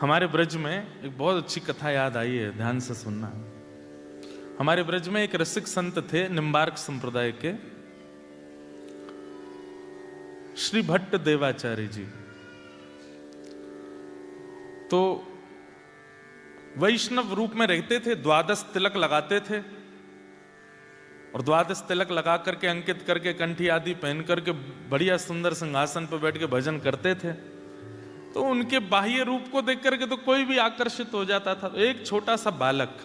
हमारे ब्रज में एक बहुत अच्छी कथा याद आई है, ध्यान से सुनना। हमारे ब्रज में एक रसिक संत थे, निम्बार्क संप्रदाय के श्री भट्ट देवाचार्य जी। तो वैष्णव रूप में रहते थे, द्वादश तिलक लगाते थे और द्वादश तिलक लगा करके अंकित करके कंठी आदि पहन करके बढ़िया सुंदर सिंहासन पर बैठ के भजन करते थे। तो उनके बाह्य रूप को देख करके तो कोई भी आकर्षित हो जाता था। एक छोटा सा बालक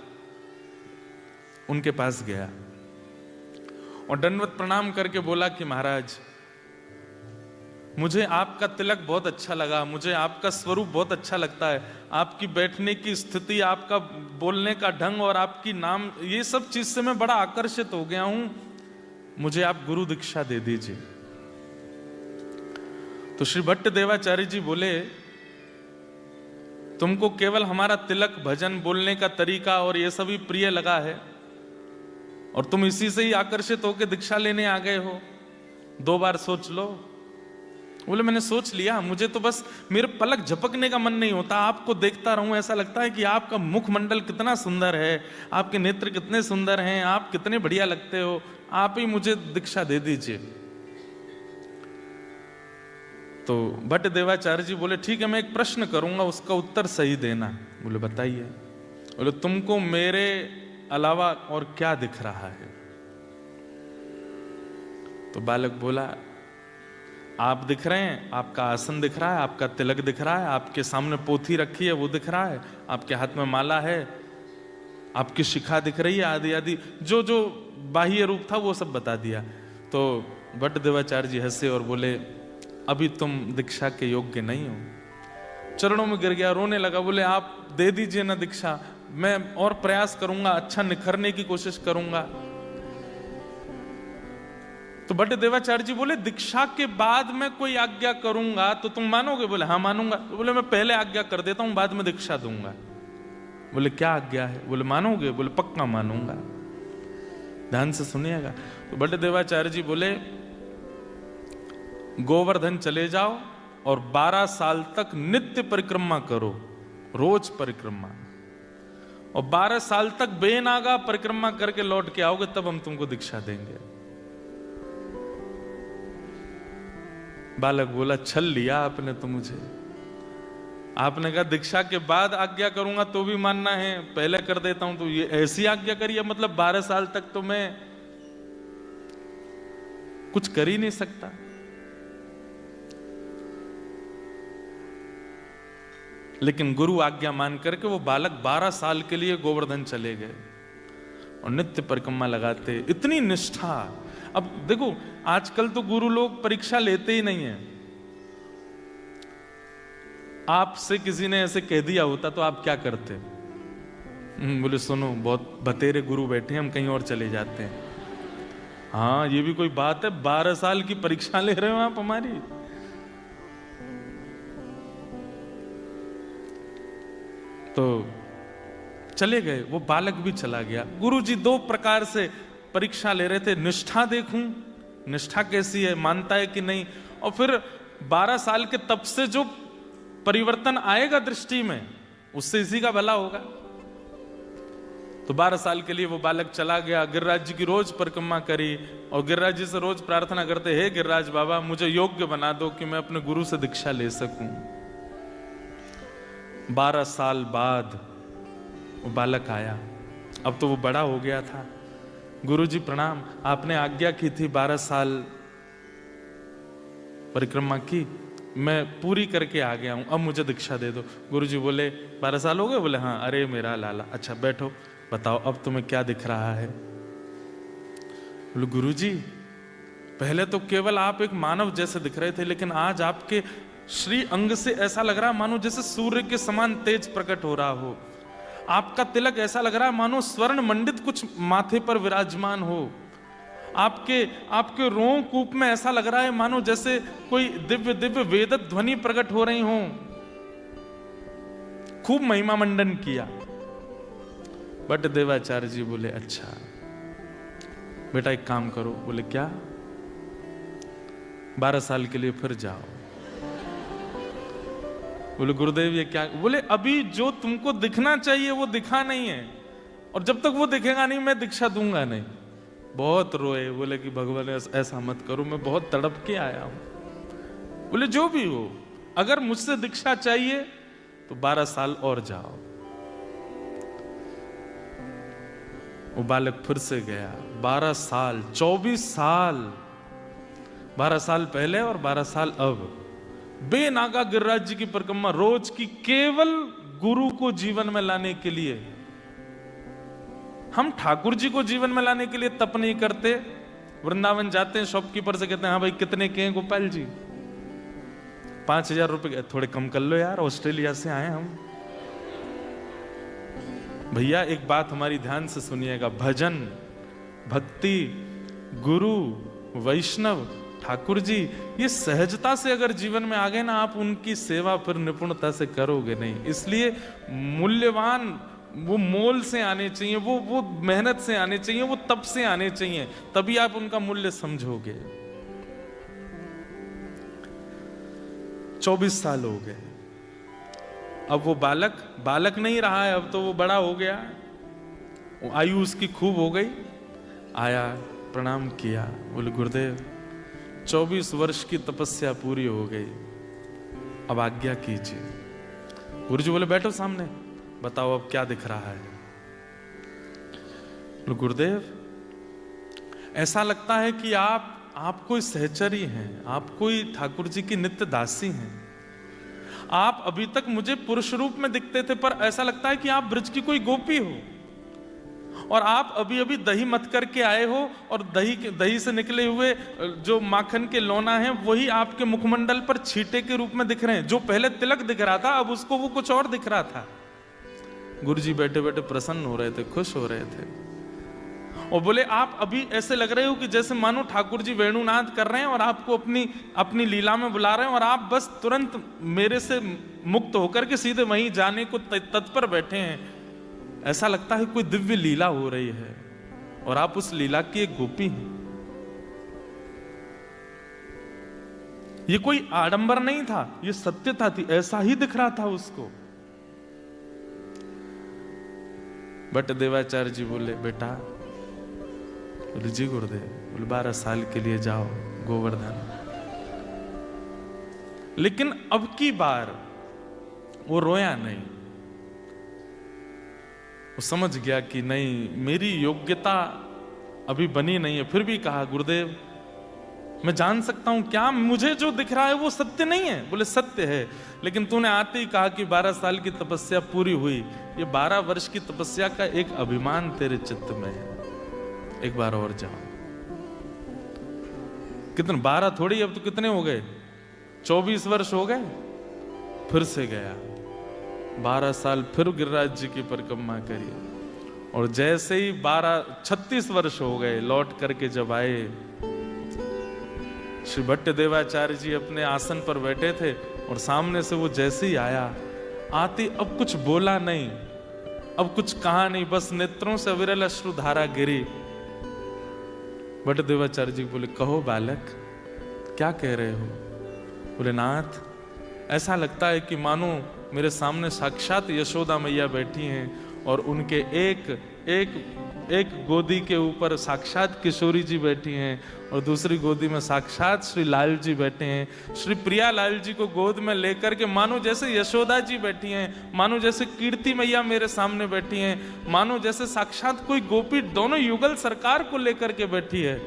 उनके पास गया और दंडवत प्रणाम करके बोला कि महाराज, मुझे आपका तिलक बहुत अच्छा लगा, मुझे आपका स्वरूप बहुत अच्छा लगता है, आपकी बैठने की स्थिति, आपका बोलने का ढंग और आपकी नाम, ये सब चीज से मैं बड़ा आकर्षित हो गया हूं, मुझे आप गुरु दीक्षा दे दीजिए। तो श्री भट्ट देवाचार्य जी बोले, तुमको केवल हमारा तिलक, भजन, बोलने का तरीका और ये सभी प्रिय लगा है और तुम इसी से ही आकर्षित होकर दीक्षा लेने आ गए हो, 2 बार सोच लो। बोले मैंने सोच लिया, मुझे तो बस मेरे पलक झपकने का मन नहीं होता, आपको देखता रहूं, ऐसा लगता है कि आपका मुखमंडल कितना सुंदर है, आपके नेत्र कितने सुंदर हैं, आप कितने बढ़िया लगते हो, आप ही मुझे दीक्षा दे दीजिए। तो भट्ट देवाचार्य जी बोले ठीक है, मैं एक प्रश्न करूंगा, उसका उत्तर सही देना। बोले बताइए। बोले तुमको मेरे अलावा और क्या दिख रहा है? तो बालक बोला, आप दिख रहे हैं, आपका आसन दिख रहा है, आपका तिलक दिख रहा है, आपके सामने पोथी रखी है वो दिख रहा है, आपके हाथ में माला है, आपकी शिखा दिख रही है, आदि आदि जो जो बाह्य रूप था वो सब बता दिया। तो भट्ट देवाचार्य जी हंसे और बोले, अभी तुम दीक्षा के योग्य नहीं हो। चरणों में गिर गया, रोने लगा। बोले आप दे दीजिए ना दीक्षा, मैं और प्रयास करूंगा, अच्छा निखरने की कोशिश करूंगा। तो भट्ट देवाचार्य जी बोले, दीक्षा के बाद मैं कोई आज्ञा करूंगा तो तुम मानोगे? बोले हाँ मानूंगा। तो बोले मैं पहले आज्ञा कर देता हूं, बाद में दीक्षा दूंगा। बोले क्या आज्ञा है? बोले मानोगे? बोले पक्का मानूंगा। ध्यान से सुनिएगा। तो भट्ट देवाचार्य जी बोले, गोवर्धन चले जाओ और 12 साल तक नित्य परिक्रमा करो, रोज परिक्रमा, और 12 साल तक बेनागा परिक्रमा करके लौट के आओगे, तब हम तुमको दीक्षा देंगे। बालक बोला, छल लिया आपने तो मुझे। आपने कहा दीक्षा के बाद आज्ञा करूंगा तो भी मानना है, पहले कर देता हूं तो ये ऐसी आज्ञा करिए, मतलब 12 साल तक तो मैं कुछ कर ही नहीं सकता। लेकिन गुरु आज्ञा मान करके वो बालक 12 साल के लिए गोवर्धन चले गए और नित्य परिक्रमा लगाते। इतनी निष्ठा। अब देखो आजकल तो गुरु लोग परीक्षा लेते ही नहीं है। आपसे किसी ने ऐसे कह दिया होता तो आप क्या करते? बोले सुनो, बहुत बतेरे गुरु बैठे हैं, हम कहीं और चले जाते हैं। हाँ ये भी कोई बात है? 12 साल की परीक्षा ले रहे हो आप हमारी? तो चले गए, वो बालक भी चला गया। गुरुजी 2 प्रकार से परीक्षा ले रहे थे, निष्ठा देखूं, निष्ठा कैसी है, मानता है कि नहीं, और फिर 12 साल के तप से जो परिवर्तन आएगा दृष्टि में, उससे इसी का भला होगा। तो 12 साल के लिए वो बालक चला गया, गिरिराज जी की रोज परिक्रमा करी और गिरिराज जी से रोज प्रार्थना करते, हे गिरिराज बाबा मुझे योग्य बना दो कि मैं अपने गुरु से दीक्षा ले सकूं। 12 साल बाद वो बालक आया। अब तो वो बड़ा हो गया था। गुरुजी प्रणाम, आपने आज्ञा की थी 12 साल परिक्रमा की, मैं पूरी करके आ गया हूं, अब मुझे दीक्षा दे दो। गुरुजी बोले 12 साल हो गए? बोले हाँ। अरे मेरा लाला, अच्छा बैठो, बताओ अब तुम्हें क्या दिख रहा है? बोले गुरुजी पहले तो केवल आप एक मानव जैसे दिख रहे थे, लेकिन आज आपके श्री अंग से ऐसा लग रहा है मानो जैसे सूर्य के समान तेज प्रकट हो रहा हो। आपका तिलक ऐसा लग रहा है मानो स्वर्ण मंडित कुछ माथे पर विराजमान हो। आपके रों कूप में ऐसा लग रहा है मानो जैसे कोई दिव्य दिव्य वेद ध्वनि प्रकट हो रही हो। खूब महिमा मंडन किया। भट्ट देवाचार्य जी बोले, अच्छा बेटा एक काम करो। बोले क्या? 12 साल के लिए फिर जाओ बोले गुरुदेव ये क्या? बोले अभी जो तुमको दिखना चाहिए वो दिखा नहीं है, और जब तक वो दिखेगा नहीं मैं दीक्षा दूंगा नहीं। बहुत रोए, बोले कि भगवान ऐसा मत करो, मैं बहुत तड़प के आया हूं। बोले जो भी हो, अगर मुझसे दीक्षा चाहिए तो 12 साल और जाओ। वो बालक फिर से गया। 12 साल, 24 साल, 12 साल पहले और 12 साल अब, बेनागा गिरिराज जी की परिक्रमा रोज की, केवल गुरु को जीवन में लाने के लिए। हम ठाकुर जी को जीवन में लाने के लिए तप नहीं करते। वृंदावन जाते हैं, शॉपकीपर से कहते हैं हाँ भाई कितने के हैं गोपाल जी? 5000 रुपए। थोड़े कम कर लो यार, ऑस्ट्रेलिया से आए हम। भैया एक बात हमारी ध्यान से सुनिएगा, भजन, भक्ति, गुरु, वैष्णव, ठाकुर जी, ये सहजता से अगर जीवन में आ गए ना, आप उनकी सेवा फिर निपुणता से करोगे नहीं। इसलिए मूल्यवान वो मोल से आने चाहिए, वो मेहनत से आने चाहिए, वो तप से आने चाहिए, तभी आप उनका मूल्य समझोगे। 24 साल हो गए। अब वो बालक नहीं रहा है, अब तो वो बड़ा हो गया, आयु उसकी खूब हो गई। आया, प्रणाम किया, बोले गुरुदेव 24 वर्ष की तपस्या पूरी हो गई, अब आज्ञा कीजिए। गुरु जी बोले बैठो सामने, बताओ अब क्या दिख रहा है? बोले गुरुदेव ऐसा लगता है कि आप कोई सहचरी हैं, आप कोई ठाकुर जी की नित्य दासी हैं। आप अभी तक मुझे पुरुष रूप में दिखते थे, पर ऐसा लगता है कि आप ब्रज की कोई गोपी हो, और आप अभी अभी दही मत करके आए हो, और दही से निकले हुए जो माखन के लोना हैं वही आपके मुखमंडल पर छींटे के रूप में दिख रहे हैं। जो पहले तिलक दिख रहा था, अब उसको वो कुछ और दिख रहा था। गुरुजी बैठे बैठे प्रसन्न हो रहे थे, खुश हो रहे थे, और बोले आप अभी ऐसे लग रहे हो कि जैसे मानो ठाकुर जी वेणुनाद कर रहे हैं और आपको अपनी लीला में बुला रहे हैं, और आप बस तुरंत मेरे से मुक्त होकर के सीधे वहीं जाने को तत्पर बैठे हैं। ऐसा लगता है कोई दिव्य लीला हो रही है, और आप उस लीला की एक गोपी हैं। ये कोई आडंबर नहीं था, ये सत्यता थी, ऐसा ही दिख रहा था उसको। बट देवाचार्य जी बोले बेटा, बोले जी गुरुदेव, बोले 12 साल के लिए जाओ गोवर्धन। लेकिन अब की बार वो रोया नहीं, वो समझ गया कि नहीं, मेरी योग्यता अभी बनी नहीं है। फिर भी कहा गुरुदेव मैं जान सकता हूं क्या मुझे जो दिख रहा है वो सत्य नहीं है? बोले सत्य है, लेकिन तूने आते ही कहा कि 12 साल की तपस्या पूरी हुई। ये 12 वर्ष की तपस्या का एक अभिमान तेरे चित्त में है, एक बार और जाओ। कितने 12 थोड़ी, अब तो कितने हो गए, 24 वर्ष हो गए। फिर से गया, 12 साल फिर गिरिराज जी की परिक्रमा करी, और जैसे ही 36 वर्ष हो गए, लौट करके जब आए, श्री भट्ट देवाचार्य जी अपने आसन पर बैठे थे, और सामने से वो जैसे ही आया, आते अब कुछ बोला नहीं, अब कुछ कहा नहीं, बस नेत्रों से अविरल अश्रुधारा गिरी। भट्ट देवाचार्य जी बोले कहो बालक क्या कह रहे हो? बोले नाथ ऐसा लगता है कि मानो मेरे सामने साक्षात यशोदा मैया बैठी हैं, और उनके एक गोदी के ऊपर साक्षात किशोरी जी बैठी हैं, और दूसरी गोदी में साक्षात श्री लाल जी बैठे हैं। श्री प्रिया लाल जी को गोद में लेकर के मानो जैसे यशोदा जी बैठी हैं, मानो जैसे कीर्ति मैया मेरे सामने बैठी हैं, मानो जैसे साक्षात कोई गोपी दोनों युगल सरकार को लेकर के बैठी है।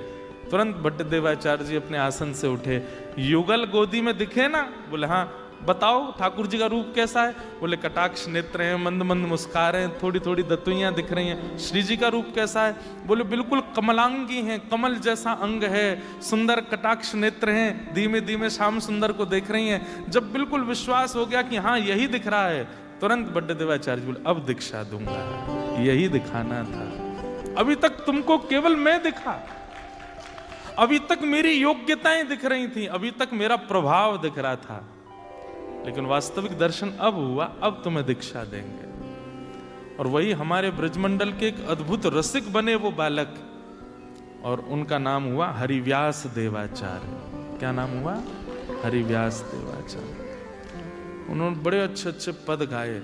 तुरंत भट्ट देवाचार्य जी अपने आसन से उठे। युगल गोदी में दिखे ना? बोले हाँ। बताओ ठाकुर जी का रूप कैसा है? बोले कटाक्ष नेत्र हैं, मंद मंद मुस्कान हैं, थोड़ी थोड़ी दतुइयां दिख रही हैं। श्री जी का रूप कैसा है? बोले बिल्कुल कमलांगी हैं, कमल जैसा अंग है, सुंदर कटाक्ष नेत्र हैं, धीमे धीमे श्याम सुंदर को देख रही हैं। जब बिल्कुल विश्वास हो गया कि हाँ यही दिख रहा है, तुरंत बड्डे देवाचार्य बोले अब दीक्षा दूंगा, यही दिखाना था। अभी तक तुमको केवल मैं दिखा, अभी तक मेरी योग्यताएं दिख रही थी, अभी तक मेरा प्रभाव दिख रहा था, लेकिन वास्तविक दर्शन अब हुआ, अब तुम्हें दीक्षा देंगे। और वही हमारे ब्रजमंडल के एक अद्भुत रसिक बने वो बालक, और उनका नाम हुआ हरिव्यास देवाचार्य। क्या नाम हुआ? हरिव्यास देवाचार्य। उन्होंने बड़े अच्छे अच्छे पद गाए।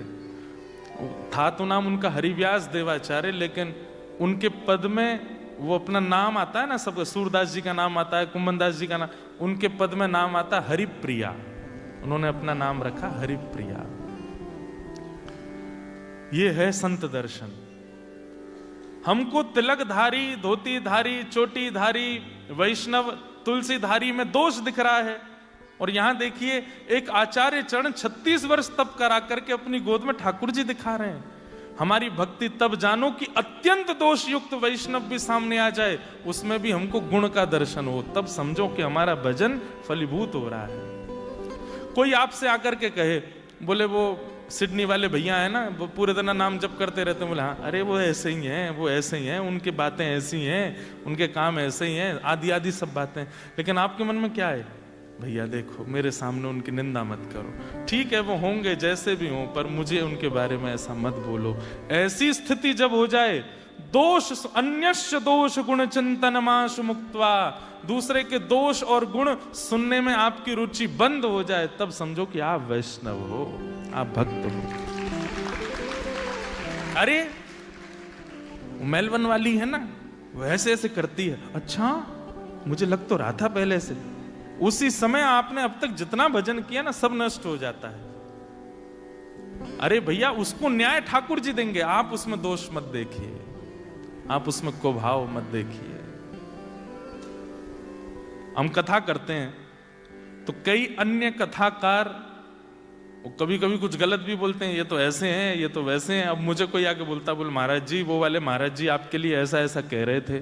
था तो नाम उनका हरिव्यास देवाचार्य, लेकिन उनके पद में वो अपना नाम आता है ना, सबका सूरदास जी का नाम आता है, कुंभनदास जी का नाम, उनके पद में नाम आता है हरिप्रिया। उन्होंने अपना नाम रखा हरिप्रिया। ये है संत दर्शन। हमको तिलकधारी, धोतीधारी, चोटीधारी, वैष्णव, तुलसीधारी में दोष दिख रहा है। और यहां देखिए एक आचार्य चरण 36 वर्ष तप करा करके अपनी गोद में ठाकुर जी दिखा रहे हैं। हमारी भक्ति तब जानो कि अत्यंत दोष युक्त वैष्णव भी सामने आ जाए, उसमें भी हमको गुण का दर्शन हो, तब समझो कि हमारा भजन फलीभूत हो रहा है। कोई आपसे आकर के कहे, बोले वो सिडनी वाले भैया है ना, वो पूरे दिन नाम जप करते रहते हैं, बोले हाँ अरे वो ऐसे ही हैं, वो ऐसे ही हैं, उनकी बातें ऐसी हैं, उनके काम ऐसे ही हैं, आदि आदि सब बातें। लेकिन आपके मन में क्या है? भैया देखो मेरे सामने उनकी निंदा मत करो, ठीक है वो होंगे जैसे भी हों, पर मुझे उनके बारे में ऐसा मत बोलो। ऐसी स्थिति जब हो जाए, दोष अन्यस्य दोष गुण चिंतन माशु मुक्त्वा, दूसरे के दोष और गुण सुनने में आपकी रुचि बंद हो जाए, तब समझो कि आप वैष्णव हो, आप भक्त हो। अरे मेलबर्न वाली है ना, वो ऐसे ऐसे करती है, अच्छा मुझे लग तो रहा था पहले से। उसी समय आपने अब तक जितना भजन किया ना सब नष्ट हो जाता है। अरे भैया उसको न्याय ठाकुर जी देंगे, आप उसमें दोष मत देखिए, आप उसमें कुभाव मत देखिए। हम कथा करते हैं तो कई अन्य कथाकार कभी कभी कुछ गलत भी बोलते हैं, ये तो ऐसे हैं, ये तो वैसे हैं। अब मुझे कोई आके बोलता, बोल महाराज जी वो वाले महाराज जी आपके लिए ऐसा ऐसा कह रहे थे,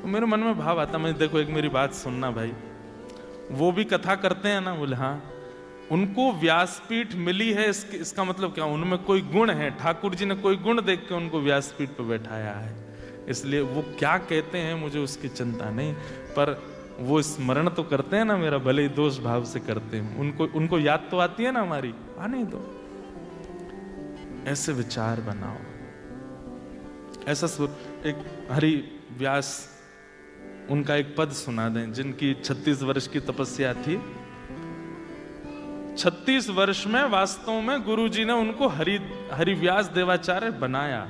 तो मेरे मन में भाव आता, मैं देखो एक मेरी बात सुनना भाई, वो भी कथा करते हैं ना, बोले हाँ उनको व्यासपीठ मिली है, इसका मतलब क्या, उनमें कोई गुण है, ठाकुर जी ने कोई गुण देख के उनको व्यासपीठ पर बैठाया है, इसलिए वो क्या कहते हैं मुझे उसकी चिंता नहीं, पर वो स्मरण तो करते हैं ना मेरा, भले ही दोष भाव से करते हैं, उनको याद तो आती है ना हमारी, आने दो। ऐसे विचार बनाओ, ऐसा एक हरि व्यास उनका एक पद सुना दें, जिनकी 36 वर्ष की तपस्या थी। 36 वर्ष में वास्तव में गुरुजी ने उनको हरिव्यास देवाचार्य बनाया।